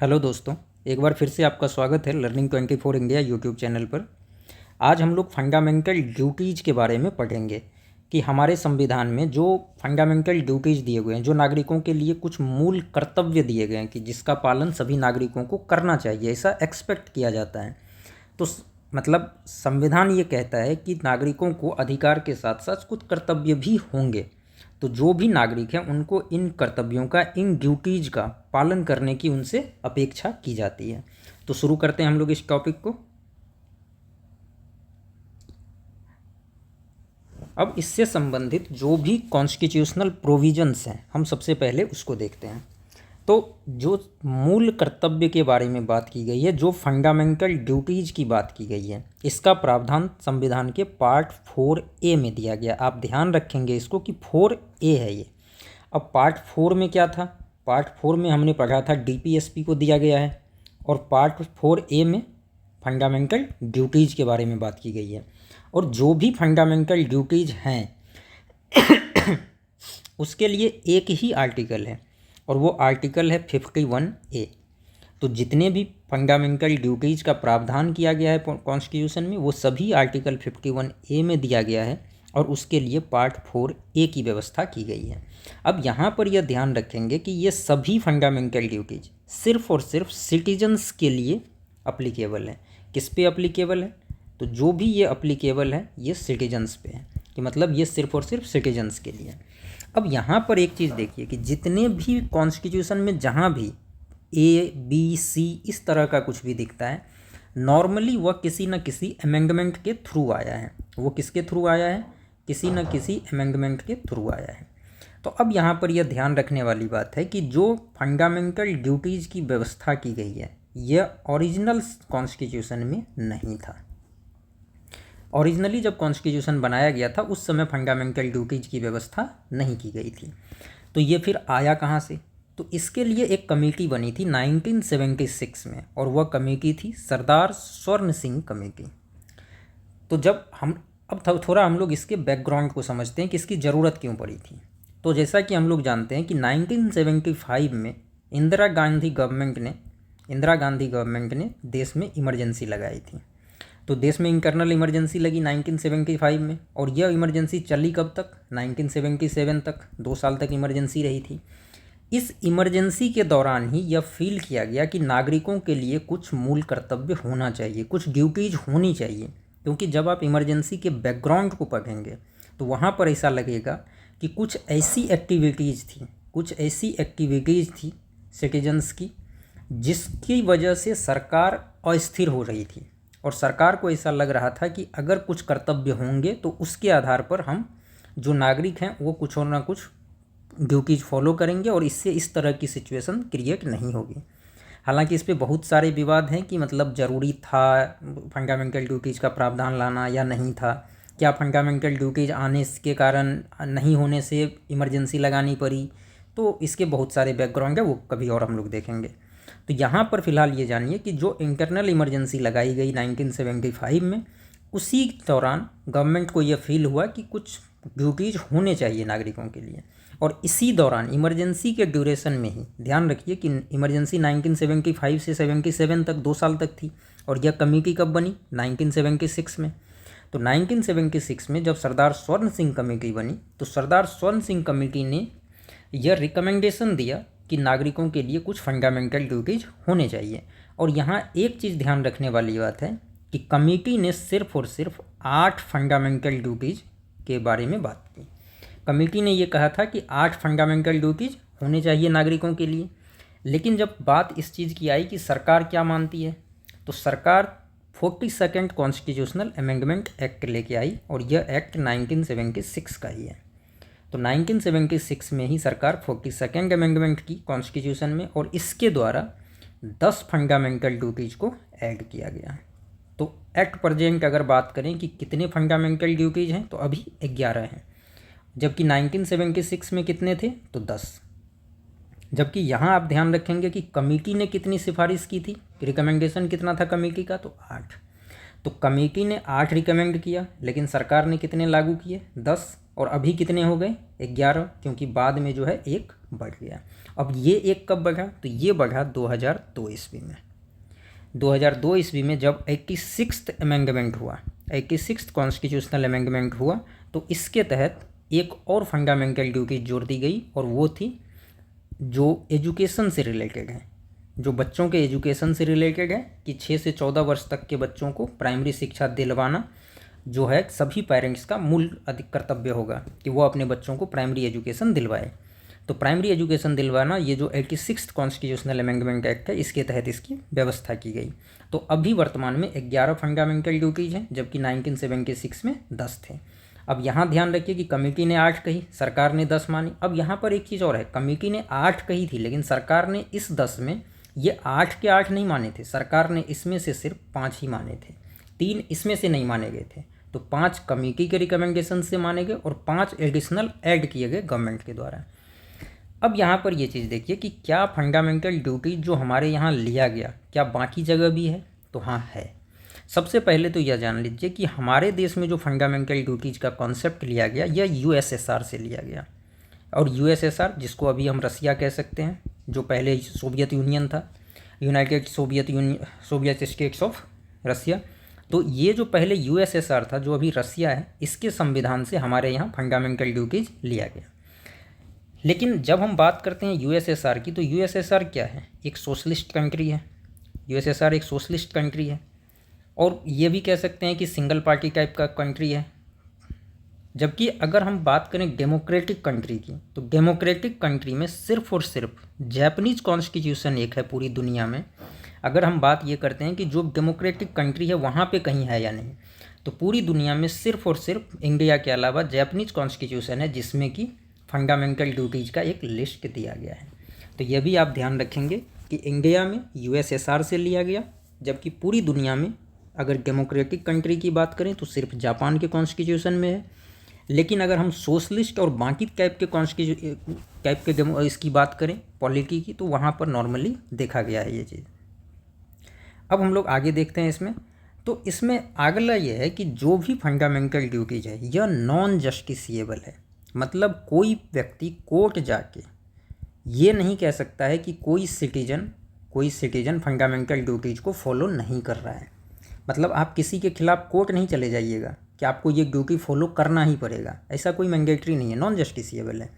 Hello दोस्तों, एक बार फिर से आपका स्वागत है लर्निंग 24 इंडिया यूट्यूब चैनल पर। आज हम लोग फंडामेंटल ड्यूटीज़ के बारे में पढ़ेंगे कि हमारे संविधान में जो फंडामेंटल ड्यूटीज़ दिए हुए हैं, जो नागरिकों के लिए कुछ मूल कर्तव्य दिए गए हैं कि जिसका पालन सभी नागरिकों को करना चाहिए, ऐसा एक्सपेक्ट किया जाता है। तो मतलब संविधान ये कहता है कि नागरिकों को अधिकार के साथ साथ कुछ कर्तव्य भी होंगे। तो जो भी नागरिक हैं उनको इन कर्तव्यों का, इन ड्यूटीज़ का पालन करने की उनसे अपेक्षा की जाती है। तो शुरू करते हैं हम लोग इस टॉपिक को। अब इससे संबंधित जो भी कॉन्स्टिट्यूशनल प्रोविजंस हैं, हम सबसे पहले उसको देखते हैं। तो जो मूल कर्तव्य के बारे में बात की गई है, जो फंडामेंटल ड्यूटीज़ की बात की गई है, इसका प्रावधान संविधान के पार्ट 4A में दिया गया। आप ध्यान रखेंगे इसको कि 4A है ये। अब पार्ट 4 में क्या था? पार्ट 4 में हमने पढ़ा था DPSP को दिया गया है, और पार्ट 4A में फंडामेंटल ड्यूटीज़ के बारे में बात की गई है। और जो भी फंडामेंटल ड्यूटीज़ हैं उसके लिए एक ही आर्टिकल है, और वो आर्टिकल है 51A। तो जितने भी फंडामेंटल ड्यूटीज़ का प्रावधान किया गया है कॉन्स्टिट्यूशन में, वो सभी आर्टिकल 51A में दिया गया है, और उसके लिए पार्ट 4A की व्यवस्था की गई है। अब यहाँ पर यह ध्यान रखेंगे कि ये सभी फंडामेंटल ड्यूटीज़ सिर्फ़ और सिर्फ सिटीजन्स के लिए अप्लीकेबल है। किस पे अप्लीकेबल है? तो जो भी ये अप्लीकेबल है ये सिटीजन्स पे है, कि मतलब ये सिर्फ़ और सिर्फ सिटीजन्स के लिए। अब यहाँ पर एक चीज़ देखिए कि जितने भी कॉन्स्टिट्यूशन में जहाँ भी ABC इस तरह का कुछ भी दिखता है, नॉर्मली वह किसी न किसी अमेंडमेंट के थ्रू आया है। वो किसके थ्रू आया है? किसी न किसी अमेंडमेंट के थ्रू आया है। तो अब यहाँ पर यह ध्यान रखने वाली बात है कि जो फंडामेंटल ड्यूटीज़ की व्यवस्था की गई है, यह ओरिजिनल कॉन्स्टिट्यूशन में नहीं था। ओरिजिनली जब कॉन्स्टिट्यूशन बनाया गया था उस समय फंडामेंटल ड्यूटीज़ की व्यवस्था नहीं की गई थी। तो ये फिर आया कहाँ से? तो इसके लिए एक कमेटी बनी थी 1976 में, और वह कमेटी थी सरदार स्वर्ण सिंह कमेटी। तो जब हम अब थोड़ा हम लोग इसके बैकग्राउंड को समझते हैं कि इसकी ज़रूरत क्यों पड़ी थी। तो जैसा कि हम लोग जानते हैं कि 1975 में इंदिरा गांधी गवर्नमेंट ने देश में इमरजेंसी लगाई थी। तो देश में इंटरनल इमरजेंसी लगी 1975 में, और यह इमरजेंसी चली कब तक? 1977 तक। 2 साल तक इमरजेंसी रही थी। इस इमरजेंसी के दौरान ही यह फील किया गया कि नागरिकों के लिए कुछ मूल कर्तव्य होना चाहिए, कुछ ड्यूटीज़ होनी चाहिए। क्योंकि जब आप इमरजेंसी के बैकग्राउंड को पढ़ेंगे तो वहाँ पर ऐसा लगेगा कि कुछ ऐसी एक्टिविटीज़ थी सिटीजन्स की, जिसकी वजह से सरकार अस्थिर हो रही थी, और सरकार को ऐसा लग रहा था कि अगर कुछ कर्तव्य होंगे तो उसके आधार पर हम जो नागरिक हैं वो कुछ और ना कुछ ड्यूटीज़ फॉलो करेंगे, और इससे इस तरह की सिचुएशन क्रिएट नहीं होगी। हालांकि इस पे बहुत सारे विवाद हैं कि मतलब ज़रूरी था फंडामेंटल ड्यूटीज़ का प्रावधान लाना या नहीं था। क्या फंडामेंटल ड्यूटीज़ आने के कारण नहीं होने से इमरजेंसी लगानी पड़ी? तो इसके बहुत सारे बैकग्राउंड है, वो कभी और हम लोग देखेंगे। तो यहाँ पर फ़िलहाल ये जानिए कि जो इंटरनल इमरजेंसी लगाई गई 1975 में, उसी दौरान गवर्नमेंट को यह फील हुआ कि कुछ ड्यूटीज़ होने चाहिए नागरिकों के लिए। और इसी दौरान इमरजेंसी के ड्यूरेशन में ही, ध्यान रखिए कि इमरजेंसी 1975 से 77 तक 2 साल तक थी, और यह कमेटी कब बनी? 1976 में। तो 1976 में जब सरदार स्वर्ण सिंह कमेटी बनी, तो सरदार स्वर्ण सिंह कमेटी ने यह रिकमेंडेशन दिया कि नागरिकों के लिए कुछ फंडामेंटल ड्यूटीज़ होने चाहिए। और यहाँ एक चीज़ ध्यान रखने वाली बात है कि कमेटी ने सिर्फ और सिर्फ 8 फंडामेंटल ड्यूटीज़ के बारे में बात की। कमेटी ने ये कहा था कि 8 फंडामेंटल ड्यूटीज़ होने चाहिए नागरिकों के लिए। लेकिन जब बात इस चीज़ की आई कि सरकार क्या मानती है, तो सरकार 42nd कॉन्स्टिट्यूशनल अमेंडमेंट एक्ट लेके आई, और यह एक्ट 1976 का ही है। तो 1976 में ही सरकार 42nd अमेंडमेंट की कॉन्स्टिट्यूशन में, और इसके द्वारा 10 फंडामेंटल ड्यूटीज़ को ऐड किया गया। तो एट प्रेजेंट अगर बात करें कि कितने फंडामेंटल ड्यूटीज़ हैं, तो अभी 11 हैं, जबकि 1976 में कितने थे? तो 10। जबकि यहाँ आप ध्यान रखेंगे कि कमेटी ने कितनी सिफारिश की थी, रिकमेंडेशन कितना था कमेटी का? तो 8। तो कमेटी ने 8 रिकमेंड किया, लेकिन सरकार ने कितने लागू किए? 10। और अभी कितने हो गए? 11, क्योंकि बाद में जो है एक बढ़ गया। अब ये एक कब बढ़ा, तो ये बढ़ा 2002 ईस्वी में। 2002 ईस्वी में जब 86th अमेंडमेंट हुआ, 86th कॉन्स्टिट्यूशनल अमेंडमेंट हुआ, तो इसके तहत एक और फंडामेंटल ड्यूटी जोड़ दी गई, और वो थी जो एजुकेशन से रिलेटेड है, जो बच्चों के एजुकेशन से रिलेटेड है, कि 6 से 14 वर्ष तक के बच्चों को प्राइमरी शिक्षा दिलवाना जो है सभी पेरेंट्स का मूल अधिक कर्तव्य होगा कि वो अपने बच्चों को प्राइमरी एजुकेशन दिलवाए। तो प्राइमरी एजुकेशन दिलवाना ये जो 86th कॉन्स्टिट्यूशनल अमेंडमेंट एक्ट है, इसके तहत इसकी व्यवस्था की गई। तो अभी वर्तमान में 11 फंडामेंटल ड्यूटीज़ हैं, जबकि 1976 में 10 थे। अब यहाँ ध्यान रखिए कि कमेटी ने 8 कही, सरकार ने 10 मानी। अब यहाँ पर एक चीज़ और है, कमेटी ने 8 कही थी, लेकिन सरकार ने इस 10 में ये 8 के 8 नहीं माने थे, सरकार ने इसमें से सिर्फ 5 ही माने थे, 3 इसमें से नहीं माने गए थे। तो 5 कमेटी के रिकमेंडेशन से माने गए और 5 एडिशनल ऐड किए गए गवर्नमेंट के द्वारा। अब यहाँ पर ये चीज़ देखिए कि क्या फंडामेंटल ड्यूटी जो हमारे यहाँ लिया गया, क्या बाकी जगह भी है? तो हाँ है। सबसे पहले तो यह जान लीजिए कि हमारे देश में जो फंडामेंटल ड्यूटीज़ का कॉन्सेप्ट लिया गया, यह यूएसएसआर से लिया गया। और यूएसएसआर, जिसको अभी हम रसिया कह सकते हैं, जो पहले सोवियत यूनियन था, United Soviet States of Russia, तो ये जो पहले यूएसएसआर था, जो अभी रसिया है, इसके संविधान से हमारे यहाँ फंडामेंटल ड्यूटीज़ लिया गया। लेकिन जब हम बात करते हैं यूएसएसआर की, तो यूएसएसआर क्या है? एक सोशलिस्ट कंट्री है। यूएसएसआर एक सोशलिस्ट कंट्री है, और ये भी कह सकते हैं कि सिंगल पार्टी टाइप का कंट्री है। जबकि अगर हम बात करें डेमोक्रेटिक कंट्री की, तो डेमोक्रेटिक कंट्री में सिर्फ और सिर्फ जापानीज कॉन्स्टिट्यूशन एक है पूरी दुनिया में। अगर हम बात ये करते हैं कि जो डेमोक्रेटिक कंट्री है वहाँ पे कहीं है या नहीं, तो पूरी दुनिया में सिर्फ और सिर्फ इंडिया के अलावा जापानीज कॉन्स्टिट्यूशन है, जिसमें कि फंडामेंटल ड्यूटीज़ का एक लिस्ट दिया गया है। तो यह भी आप ध्यान रखेंगे कि इंडिया में यूएसएसआर से लिया गया, जबकि पूरी दुनिया में अगर डेमोक्रेटिक कंट्री की बात करें तो सिर्फ जापान के कॉन्स्टिट्यूशन में है। लेकिन अगर हम सोशलिस्ट और बाकी टाइप के इसकी बात करें पॉलिटी की, तो वहाँ पर नॉर्मली देखा गया है ये चीज़। अब हम लोग आगे देखते हैं इसमें। तो इसमें अगला ये है कि जो भी फंडामेंटल ड्यूटीज है यह नॉन जस्टिसिएबल है। मतलब कोई व्यक्ति कोर्ट जाके ये नहीं कह सकता है कि कोई सिटीजन फंडामेंटल ड्यूटीज को फॉलो नहीं कर रहा है। मतलब आप किसी के खिलाफ कोर्ट नहीं चले जाइएगा कि आपको ये ड्यूटी फॉलो करना ही पड़ेगा, ऐसा कोई मैंडेटरी नहीं है, नॉन जस्टिसिएबल है।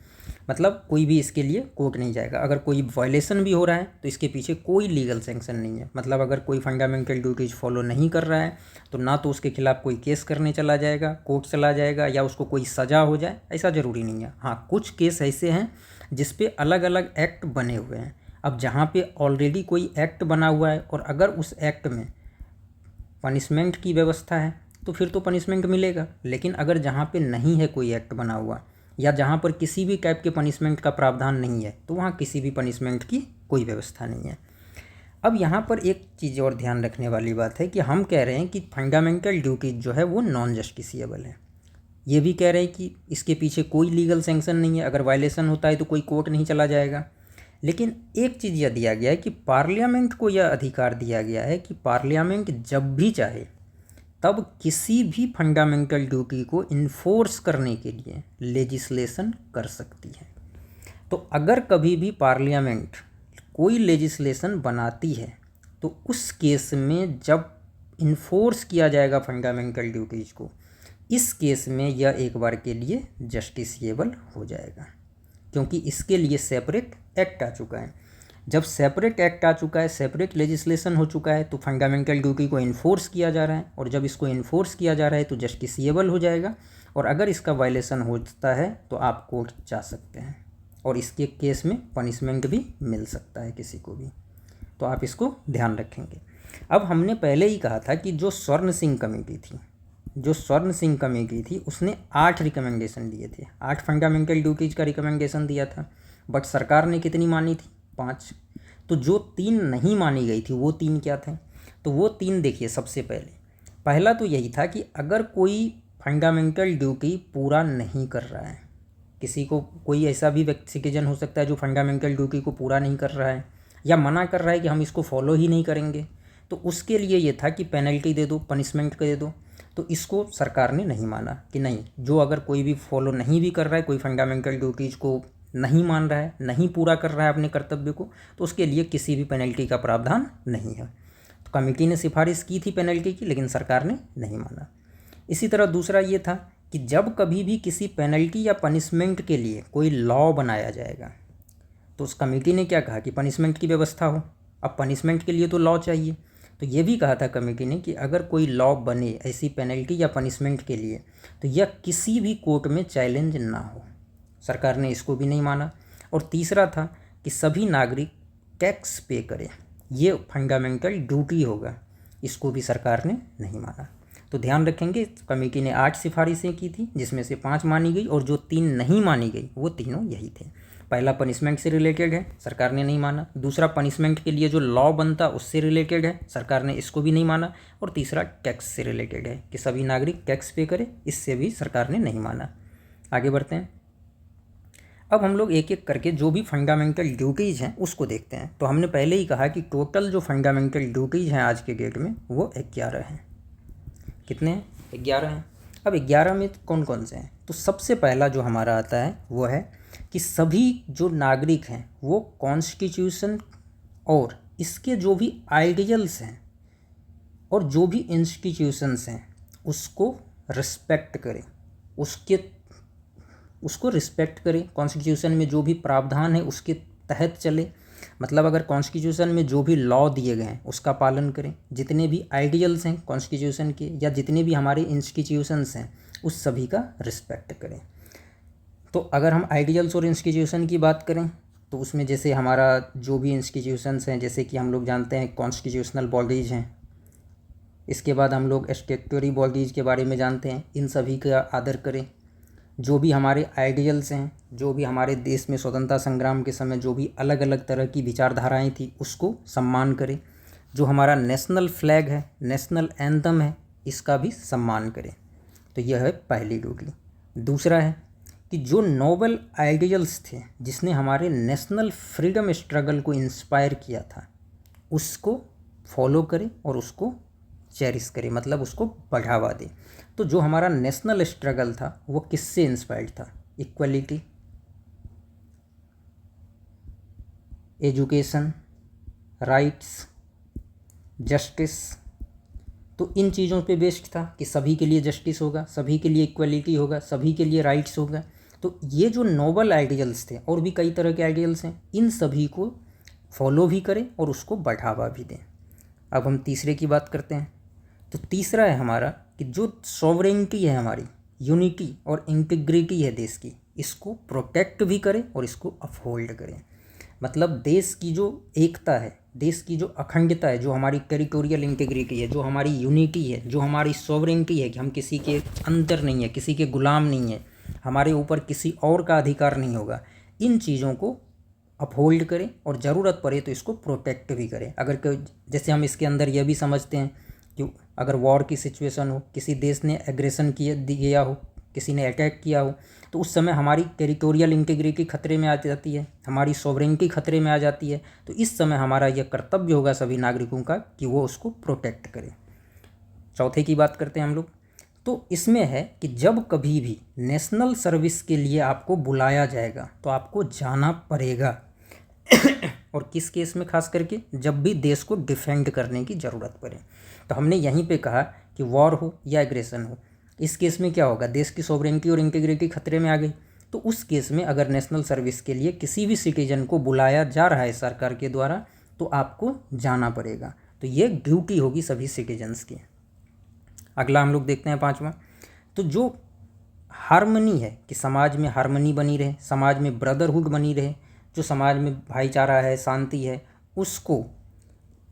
मतलब कोई भी इसके लिए कोर्ट नहीं जाएगा। अगर कोई वायलेशन भी हो रहा है तो इसके पीछे कोई लीगल सैंक्शन नहीं है। मतलब अगर कोई फंडामेंटल ड्यूटीज फॉलो नहीं कर रहा है तो ना तो उसके खिलाफ कोई केस करने चला जाएगा, कोर्ट चला जाएगा, या उसको कोई सज़ा हो जाए, ऐसा ज़रूरी नहीं है। हाँ, कुछ केस ऐसे हैं जिस पे अलग अलग एक्ट बने हुए हैं। अब जहाँ पे ऑलरेडी कोई एक्ट बना हुआ है और अगर उस एक्ट में पनिशमेंट की व्यवस्था है तो फिर तो पनिशमेंट मिलेगा। लेकिन अगर जहाँ पे नहीं है कोई एक्ट बना हुआ, या जहाँ पर किसी भी टाइप के पनिशमेंट का प्रावधान नहीं है, तो वहाँ किसी भी पनिशमेंट की कोई व्यवस्था नहीं है। अब यहाँ पर एक चीज़ और ध्यान रखने वाली बात है कि हम कह रहे हैं कि फंडामेंटल ड्यूटीज जो है वो नॉन जस्टिसिएबल है। ये भी कह रहे हैं कि इसके पीछे कोई लीगल सैंक्शन नहीं है, अगर वायलेशन होता है तो कोई कोर्ट नहीं चला जाएगा। लेकिन एक चीज़ यह दिया गया है कि पार्लियामेंट को यह अधिकार दिया गया है कि पार्लियामेंट जब भी चाहे तब किसी भी फंडामेंटल ड्यूटी को इन्फोर्स करने के लिए लेजिस्लेशन कर सकती है। तो अगर कभी भी पार्लियामेंट कोई लेजिस्लेशन बनाती है तो उस केस में जब इन्फोर्स किया जाएगा फंडामेंटल ड्यूटीज को, इस केस में यह एक बार के लिए जस्टिसिएबल हो जाएगा, क्योंकि इसके लिए सेपरेट एक्ट आ चुका है। जब सेपरेट एक्ट आ चुका है, सेपरेट लेजिस्लेशन हो चुका है, तो फंडामेंटल ड्यूटी को इन्फोर्स किया जा रहा है, और जब इसको इन्फोर्स किया जा रहा है तो जस्टिसिएबल हो जाएगा। और अगर इसका वायलेशन होता है तो आप कोर्ट जा सकते हैं, और इसके केस में पनिशमेंट भी मिल सकता है किसी को भी। तो आप इसको ध्यान रखेंगे। अब हमने पहले ही कहा था कि जो स्वर्ण सिंह कमेटी थी उसने 8 रिकमेंडेशन दिए थे, 8 फंडामेंटल ड्यूटीज़ का रिकमेंडेशन दिया था। बट सरकार ने कितनी मानी थी? 5। तो जो 3 नहीं मानी गई थी वो 3 क्या थे? तो वो 3 देखिए। सबसे पहला तो यही था कि अगर कोई फंडामेंटल ड्यूटी पूरा नहीं कर रहा है, किसी को कोई ऐसा भी व्यक्ति सिटीजन हो सकता है जो फंडामेंटल ड्यूटी को पूरा नहीं कर रहा है या मना कर रहा है कि हम इसको फॉलो ही नहीं करेंगे, तो उसके लिए ये था कि पेनल्टी दे दो, पनिशमेंट दे दो। तो इसको सरकार ने नहीं माना कि नहीं, जो अगर कोई भी फॉलो नहीं भी कर रहा है, कोई फंडामेंटल ड्यूटीज़ को नहीं मान रहा है, नहीं पूरा कर रहा है अपने कर्तव्य को, तो उसके लिए किसी भी पेनल्टी का प्रावधान नहीं है। तो कमेटी ने सिफारिश की थी पेनल्टी की, लेकिन सरकार ने नहीं माना। इसी तरह दूसरा ये था कि जब कभी भी किसी पेनल्टी या पनिशमेंट के लिए कोई लॉ बनाया जाएगा, तो उस कमेटी ने क्या कहा कि पनिशमेंट की व्यवस्था हो। अब पनिशमेंट के लिए तो लॉ चाहिए, तो ये भी कहा था कमेटी ने कि अगर कोई लॉ बने ऐसी पेनल्टी या पनिशमेंट के लिए, तो यह किसी भी कोर्ट में चैलेंज ना हो। सरकार ने इसको भी नहीं माना। और तीसरा था कि सभी नागरिक टैक्स पे करें, ये फंडामेंटल ड्यूटी होगा, इसको भी सरकार ने नहीं माना। तो ध्यान रखेंगे, कमेटी ने 8 सिफारिशें की थी, जिसमें से 5 मानी गई और जो 3 नहीं मानी गई वो तीनों यही थे। पहला पनिशमेंट से रिलेटेड है, सरकार ने नहीं माना। दूसरा पनिशमेंट के लिए जो लॉ बनता उससे रिलेटेड है, सरकार ने इसको भी नहीं माना। और तीसरा टैक्स से रिलेटेड है कि सभी नागरिक टैक्स पे करें, इससे भी सरकार ने नहीं माना। आगे बढ़ते हैं। अब हम लोग एक एक करके जो भी फंडामेंटल ड्यूटीज़ हैं उसको देखते हैं। तो हमने पहले ही कहा कि टोटल जो फंडामेंटल ड्यूटीज़ हैं आज के डेट में वो 11 हैं। कितने हैं? 11 हैं। अब 11 में कौन कौन से हैं? तो सबसे पहला जो हमारा आता है वो है कि सभी जो नागरिक हैं वो कॉन्स्टिट्यूशन और इसके जो भी आइडियल्स हैं और जो भी इंस्टीट्यूशंस हैं उसको रिस्पेक्ट करें, उसको रिस्पेक्ट करें। कॉन्स्टिट्यूशन में जो भी प्रावधान है उसके तहत चले, मतलब अगर कॉन्स्टिट्यूशन में जो भी लॉ दिए गए हैं उसका पालन करें। जितने भी आइडियल्स हैं कॉन्स्टिट्यूशन के या जितने भी हमारे इंस्टीट्यूशंस हैं उस सभी का रिस्पेक्ट करें। तो अगर हम आइडियल्स और इंस्टीट्यूशन की बात करें तो उसमें जैसे हमारा जो भी इंस्टीट्यूशंस हैं, जैसे कि हम लोग जानते हैं कॉन्स्टिट्यूशनल बॉडीज़ हैं, इसके बाद हम लोग स्टैट्यूटरी बॉडीज़ के बारे में जानते हैं, इन सभी का आदर करें। जो भी हमारे आइडियल्स हैं, जो भी हमारे देश में स्वतंत्रता संग्राम के समय जो भी अलग अलग तरह की विचारधाराएं थी उसको सम्मान करें। जो हमारा नेशनल फ्लैग है, नेशनल एंथम है, इसका भी सम्मान करें। तो यह है पहली ड्यूटी। दूसरा है कि जो नोबल आइडियल्स थे जिसने हमारे नेशनल फ्रीडम स्ट्रगल को इंस्पायर किया था उसको फॉलो करें और उसको चेरिश करें, मतलब उसको बढ़ावा दें। तो जो हमारा नेशनल स्ट्रगल था वो किससे इंस्पायर्ड था? इक्वलिटी, एजुकेशन, राइट्स, जस्टिस, तो इन चीज़ों पे बेस्ड था कि सभी के लिए जस्टिस होगा, सभी के लिए इक्वलिटी होगा, सभी के लिए राइट्स होगा। तो ये जो नोबल आइडियल्स थे, और भी कई तरह के आइडियल्स हैं, इन सभी को फॉलो भी करें और उसको बढ़ावा भी दें। अब हम तीसरे की बात करते हैं। तो तीसरा है हमारा कि जो सॉवरेनिटी है हमारी, यूनिटी और इंटीग्रिटी है देश की, इसको प्रोटेक्ट भी करें और इसको अपहोल्ड करें। मतलब देश की जो एकता है, देश की जो अखंडता है, जो हमारी टेरिटोरियल इंटीग्रिटी है, जो हमारी यूनिटी है, जो हमारी सॉवरेनिटी है कि हम किसी के अंदर नहीं है, किसी के गुलाम नहीं है, हमारे ऊपर किसी और का अधिकार नहीं होगा, इन चीज़ों को अपहोल्ड करें और ज़रूरत पड़े तो इसको प्रोटेक्ट भी करें। अगर जैसे हम इसके अंदर यह भी समझते हैं कि अगर वॉर की सिचुएशन हो, किसी देश ने एग्रेशन किया हो, किसी ने अटैक किया हो, तो उस समय हमारी टेरिटोरियल इंटीग्रिटी खतरे में आ जाती है, हमारी सॉवरेनिटी खतरे में आ जाती है। तो इस समय हमारा यह कर्तव्य होगा सभी नागरिकों का कि वो उसको प्रोटेक्ट करें। चौथे की बात करते हैं हम लोग। तो इसमें है कि जब कभी भी नेशनल सर्विस के लिए आपको बुलाया जाएगा तो आपको जाना पड़ेगा। और किस केस में? खास करके जब भी देश को डिफेंड करने की ज़रूरत पड़े। तो हमने यहीं पे कहा कि वॉर हो या एग्रेशन हो, इस केस में क्या होगा? देश की सॉवरेनिटी और इंटीग्रिटी खतरे में आ गई। तो उस केस में अगर नेशनल सर्विस के लिए किसी भी सिटीजन को बुलाया जा रहा है सरकार के द्वारा तो आपको जाना पड़ेगा। तो ये ड्यूटी होगी सभी सिटीजन्स की। अगला हम लोग देखते हैं 5वां। तो जो हार्मनी है कि समाज में हार्मनी बनी रहे, समाज में ब्रदरहुड बनी रहे, जो समाज में भाईचारा है, शांति है, उसको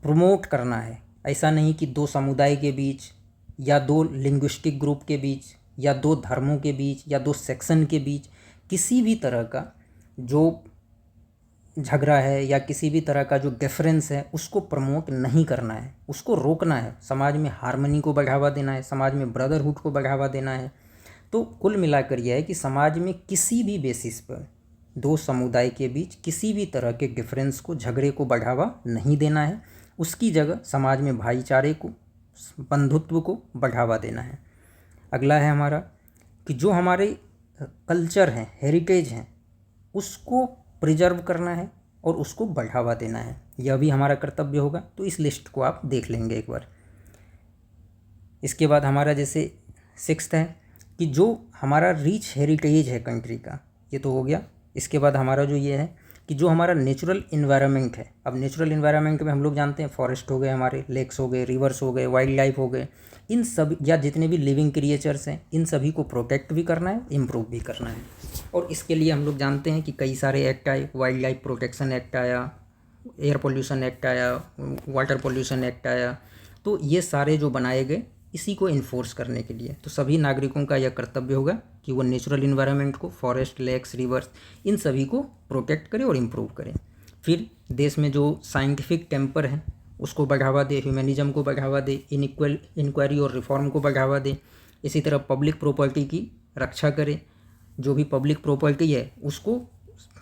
प्रमोट करना है। ऐसा नहीं कि 2 समुदाय के बीच या 2 लिंग्विस्टिक ग्रुप के बीच या 2 धर्मों के बीच या 2 सेक्शन के बीच किसी भी तरह का जो झगड़ा है या किसी भी तरह का जो डिफरेंस है उसको प्रमोट नहीं करना है, उसको रोकना है। समाज में हार्मनी को बढ़ावा देना है, समाज में ब्रदरहुड को बढ़ावा देना है। तो कुल मिलाकर यह है कि समाज में किसी भी बेसिस पर 2 समुदाय के बीच किसी भी तरह के डिफरेंस को, झगड़े को बढ़ावा नहीं देना है। उसकी जगह समाज में भाईचारे को, बंधुत्व को बढ़ावा देना है। अगला है हमारा कि जो हमारे कल्चर हैं, हेरिटेज हैं, उसको प्रिजर्व करना है और उसको बढ़ावा देना है, यह भी हमारा कर्तव्य होगा। तो इस लिस्ट को आप देख लेंगे एक बार। इसके बाद हमारा जैसे 6th है कि जो हमारा रिच हेरिटेज है कंट्री का, ये तो हो गया। इसके बाद हमारा जो ये है कि जो हमारा नेचुरल इन्वायरमेंट है, अब नेचुरल इन्वायरमेंट में हम लोग जानते हैं फॉरेस्ट हो गए, हमारे लेक्स हो गए, रिवर्स हो गए, वाइल्ड लाइफ हो गए, इन सब या जितने भी लिविंग क्रिएचर्स हैं, इन सभी को प्रोटेक्ट भी करना है, इम्प्रूव भी करना है। और इसके लिए हम लोग जानते हैं कि कई सारे एक्ट आए, वाइल्ड लाइफ प्रोटेक्शन एक्ट आया, एयर पोल्यूशन एक्ट आया, वाटर पोल्यूशन एक्ट आया। तो ये सारे जो बनाए गए इसी को इन्फोर्स करने के लिए, तो सभी नागरिकों का यह कर्तव्य होगा कि वो नेचुरल इन्वायरमेंट को, फॉरेस्ट, लेक्स, रिवर्स, इन सभी को प्रोटेक्ट करें और इम्प्रूव करें। फिर देश में जो साइंटिफिक टेम्पर है उसको बढ़ावा दे, ह्यूमनिज्म को बढ़ावा दे, इंक्वायरी और रिफॉर्म को बढ़ावा दे। इसी तरह पब्लिक प्रॉपर्टी की रक्षा करे, जो भी पब्लिक प्रॉपर्टी है उसको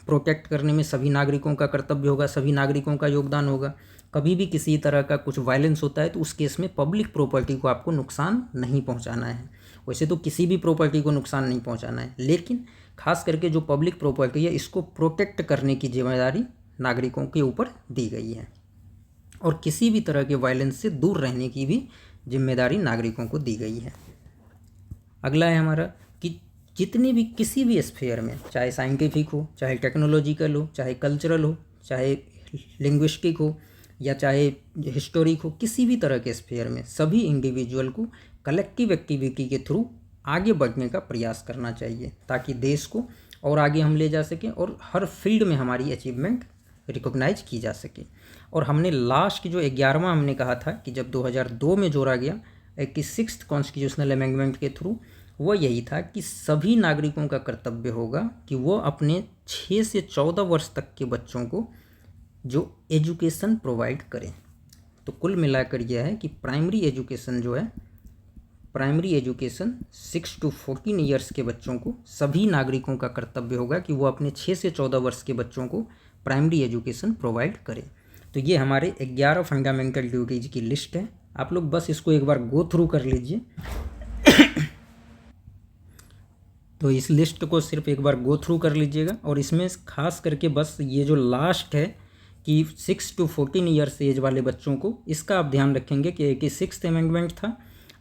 प्रोटेक्ट करने में सभी नागरिकों का कर्तव्य होगा, सभी नागरिकों का योगदान होगा। कभी भी किसी तरह का कुछ वायलेंस होता है तो उस केस में पब्लिक प्रॉपर्टी को आपको नुकसान नहीं पहुंचाना है। वैसे तो किसी भी प्रॉपर्टी को नुकसान नहीं पहुंचाना है, लेकिन खास करके जो पब्लिक प्रॉपर्टी है इसको प्रोटेक्ट करने की जिम्मेदारी नागरिकों के ऊपर दी गई है, और किसी भी तरह के वायलेंस से दूर रहने की भी जिम्मेदारी नागरिकों को दी गई है। अगला है हमारा कि जितने भी किसी भी स्फीयर में, चाहे साइंटिफिक हो, चाहे टेक्नोलॉजिकल हो, चाहे कल्चरल हो, चाहे लिंग्विस्टिक हो, या चाहे हिस्टोरिक हो, किसी भी तरह के स्फीयर में सभी इंडिविजुअल को कलेक्टिव एक्टिविटी के थ्रू आगे बढ़ने का प्रयास करना चाहिए, ताकि देश को और आगे हम ले जा सकें और हर फील्ड में हमारी अचीवमेंट रिकॉग्नाइज की जा सके। और हमने लास्ट जो 11वां हमने कहा था कि जब 2002 में जोड़ा गया 86th कॉन्स्टिट्यूशनल अमेंडमेंट के थ्रू, वो यही था कि सभी नागरिकों का कर्तव्य होगा कि वो अपने 6 से 14 वर्ष तक के बच्चों को जो एजुकेशन प्रोवाइड करें। तो कुल मिलाकर यह है कि प्राइमरी एजुकेशन जो है, प्राइमरी एजुकेशन 6 to 14 ईयर्स के बच्चों को सभी नागरिकों का कर्तव्य होगा कि वो अपने 6 से 14 वर्ष के बच्चों को प्राइमरी एजुकेशन प्रोवाइड करें। तो ये हमारे 11 फंडामेंटल ड्यूटीज़ की लिस्ट है। आप लोग बस इसको एक बार गो थ्रू कर लीजिए। तो इस लिस्ट को सिर्फ एक बार गो थ्रू कर लीजिएगा, और इसमें खास करके बस ये जो लास्ट है कि 6 to 14 ईयर्स एज वाले बच्चों को, इसका आप ध्यान रखेंगे कि 86th अमेंडमेंट था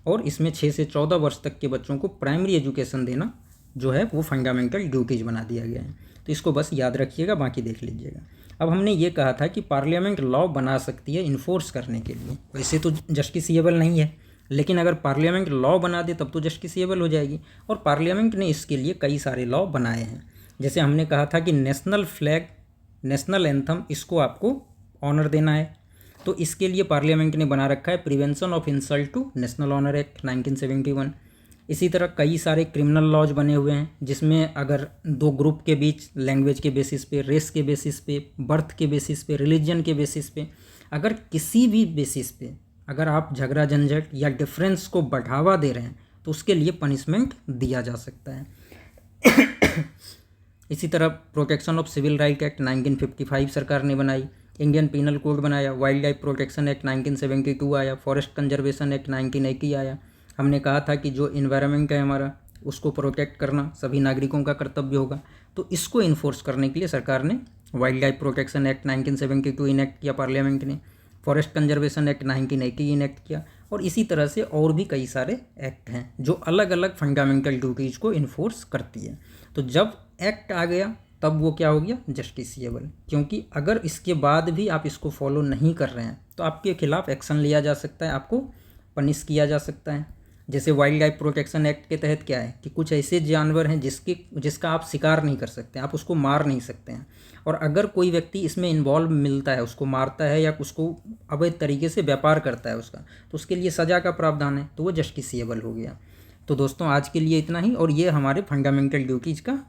और इसमें 6 से 14 वर्ष तक के बच्चों को प्राइमरी एजुकेशन देना जो है वो फंडामेंटल ड्यूटीज़ बना दिया गया है। तो इसको बस याद रखिएगा, बाकी देख लीजिएगा। अब हमने ये कहा था कि पार्लियामेंट लॉ बना सकती है इन्फोर्स करने के लिए, वैसे तो जस्टिसिएबल नहीं है, लेकिन अगर पार्लियामेंट लॉ बना दे तब तो जस्टिसिएबल हो जाएगी। और पार्लियामेंट ने इसके लिए कई सारे लॉ बनाए हैं। जैसे हमने कहा था कि नेशनल फ्लैग, नेशनल एंथम, इसको आपको ऑनर देना है, तो इसके लिए पार्लियामेंट ने बना रखा है prevention of insult to national honour act 1971। इसी तरह कई सारे क्रिमिनल लॉज बने हुए हैं, जिसमें अगर दो ग्रुप के बीच लैंग्वेज के बेसिस पे, रेस के बेसिस पे, बर्थ के बेसिस पे, रिलीजन के बेसिस पे, अगर किसी भी बेसिस पे अगर आप झगड़ा झंझट या डिफरेंस को बढ़ावा दे रहे हैं तो उसके लिए पनिशमेंट दिया जा सकता है। इसी तरह protection of civil right act 1955 सरकार ने बनाई, इंडियन पीनल कोड बनाया, वाइल्ड लाइफ प्रोटेक्शन एक्ट 1972 आया, फॉरेस्ट कंजर्वेशन एक्ट 1980 आया। हमने कहा था कि जो इन्वायरमेंट है हमारा उसको प्रोटेक्ट करना सभी नागरिकों का कर्तव्य होगा, तो इसको इन्फोर्स करने के लिए सरकार ने wild life protection act 1972 enact किया पार्लियामेंट ने, फॉरेस्ट कंजर्वेशन एक्ट 1980 इनेक्ट किया, और इसी तरह से और भी कई सारे एक्ट हैं जो अलग अलग फंडामेंटल ड्यूटीज़ को इन्फोर्स करती है। तो जब एक्ट आ गया तब वो क्या हो गया, जस्टिसिएबल, क्योंकि अगर इसके बाद भी आप इसको फॉलो नहीं कर रहे हैं तो आपके खिलाफ एक्शन लिया जा सकता है, आपको पनिश किया जा सकता है। जैसे वाइल्ड लाइफ प्रोटेक्शन एक्ट के तहत क्या है कि कुछ ऐसे जानवर हैं जिसका आप शिकार नहीं कर सकते, आप उसको मार नहीं सकते हैं, और अगर कोई व्यक्ति इसमें इन्वॉल्व मिलता है, उसको मारता है या उसको अवैध तरीके से व्यापार करता है उसका, तो उसके लिए सज़ा का प्रावधान है, तो वो जस्टिसिएबल हो गया। तो दोस्तों आज के लिए इतना ही, और ये हमारे फंडामेंटल ड्यूटीज़ का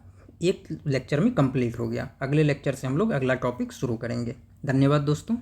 एक लेक्चर में कंप्लीट हो गया। अगले लेक्चर से हम लोग अगला टॉपिक शुरू करेंगे। धन्यवाद दोस्तों।